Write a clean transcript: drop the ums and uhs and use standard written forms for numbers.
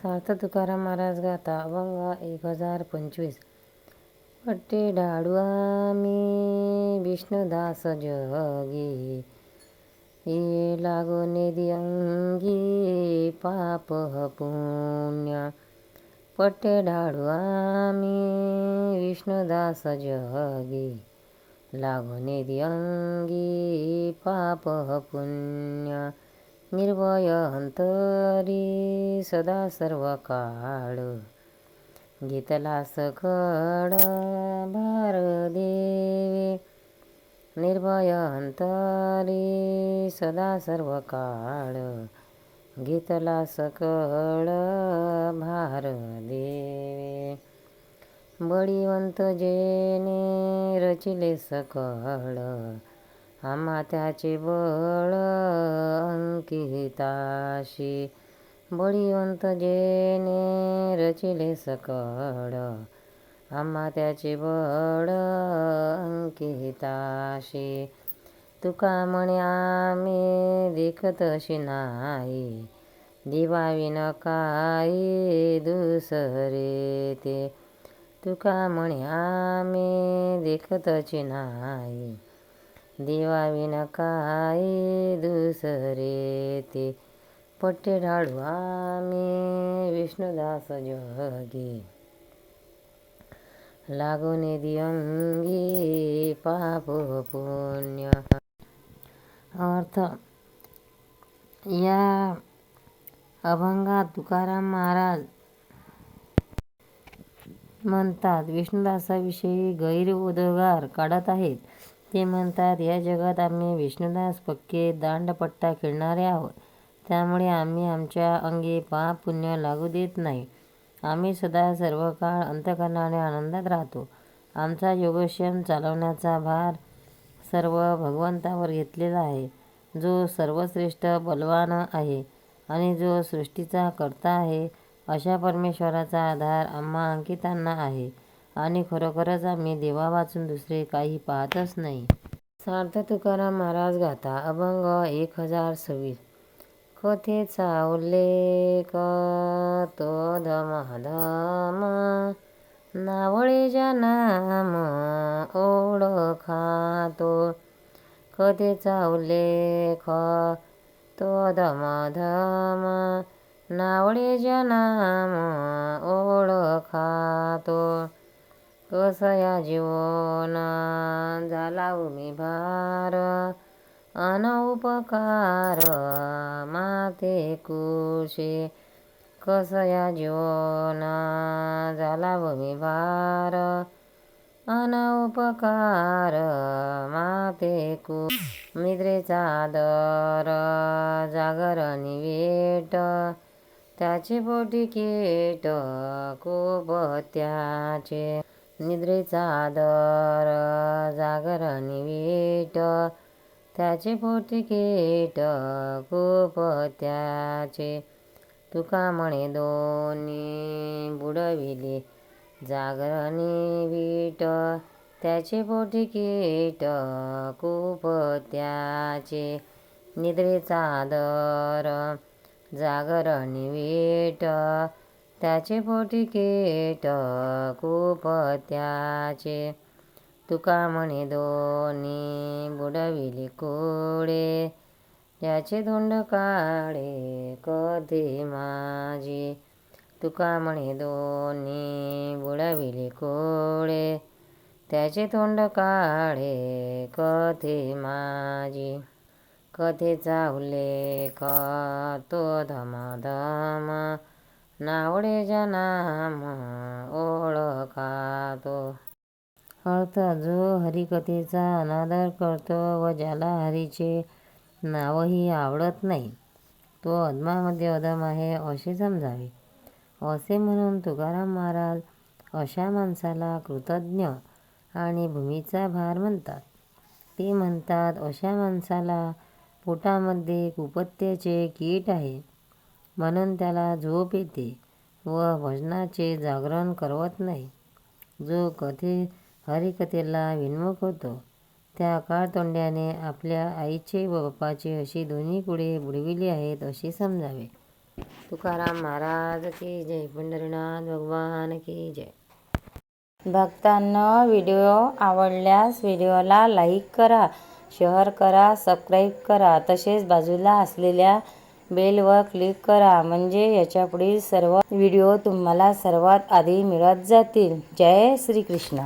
सार्थ तुकाराम महाराज गाथा अभंग 1025. पट्टे डाळू आम्ही विष्णुदास जगी, ये लागोने अंगी पाप पुण्य. पट्टे डाळू आम्ही विष्णुदास जगी, लागोने अंगी पाप पुण्य. निर्भय अंतरी सदा सर्व काळ, घेतला सकळ भार देवे. निर्भय अंतरी सदा सर्व काळ, घेतला सकळ भार देवे. बळीवंत जेने रचिले सकळ, आम्हा त्याचे बळ अंकिताशी. बळीवंत जेने रचिले सकळ, आम्हा त्याचे बळ अंकिताशी. तुका म्हणे आम्ही देखतशी नाही, दिवाविन काही दुसरे ते. तुका म्हणे आम्ही देखतची नाही, देवाविन काही दुसरे ते. पट्टे ढाळू आम्ही विष्णुदास जगी, लागोने अंगी पाप पुण्य. अर्थ या अभंगात तुकाराम महाराज म्हणतात, विष्णुदासाविषयी गैरउद्गार काढत आहेत. ते म्हणतात, या जगात आम्ही विष्णुदास पक्के दांडपट्टा खेळणारे आहोत. त्यामुळे आम्ही आमच्या अंगी पाप पुण्य लागू देत नाही. आम्ही सदा सर्व काळ अंतःकरणाने आनंदात राहतो. आमचा योगक्षेम चालवण्याचा भार सर्व भगवंतावर घेतलेला आहे, जो सर्वश्रेष्ठ बलवान आहे आणि जो सृष्टीचा कर्ता आहे. अशा परमेश्वराचा आधार आम्हा अंकितांना आहे आणि खरोखरच आम्ही देवा वाचून दुसरे काही पाहतच नाही. सार्थ तुकाराम महाराज गाथा अभंग 1026. कथेचा उल्लेख तो धमधम, नावळे ज्या नाम ओळखातो. कथेचा उल्लेख तो धमधम, नावळे ज्या नाम ओळखातो. कसया जीवन झाला उमी भार, अनउपकार माते कुशे. कसया जीवन झाला उमी भार, अनउपकार माते कुशे. निद्रेचा आदर जागरणी वेट, त्याचे पोटी कीट खूप त्याचे. निद्रेचा आदर जागरणी वेट, त्याचे पोटी कीट खूप त्याचे. तुका म्हणे दोन्ही बुडविले जागरणी वीट, त्याचे पोटी कीट खूप त्याचे. निद्रेचा आदर जागरणी वीट, त्याचे पोटी कीट खूप त्याचे. तुका म्हणे दोन्ही बुडविले कोडे, त्याचे धोंड काढे कधी माझी. तुका म्हणे दोन्ही बुडविले कोडे, त्याचे तोंड काढे कधी माझी. कथेचा उल्लेख तो धमधम, नावळे ज्या नाम ओळखातो. अर्थ जो हरिकथेचा अनादर करतो व ज्याला हरीचे नावही आवडत नाही, तो अधमामध्ये अधम आहे असे समजावे. असे म्हणून तुकाराम महाराज अशा माणसाला कृतज्ञ आणि भूमीचा भार म्हणतात. ते म्हणतात, अशा माणसाला पोटामध्ये कुपत्याचे कीट आहे, म्हणून त्याला झोप येते व भजनाचे जागरण करवत नाही. जो हरिकथेला विन्मुख होतो, त्या काळतोंड्याने आपल्या आईचे व बापाचे अशी दोन्ही कुळे बुडविली आहेत असे समजावे. तुकाराम महाराज की जय. पंढरीनाथ भगवान की जय. भक्तांनो, व्हिडिओ आवडल्यास व्हिडिओला लाईक करा, शेअर करा, सबस्क्राईब करा. तसेच बाजूला असलेल्या बेलवर क्लिक करा, म्हणजे याच्यापुढील सर्व व्हिडिओ तुम्हाला सर्वात आधी मिळत जातील. जय श्री कृष्ण.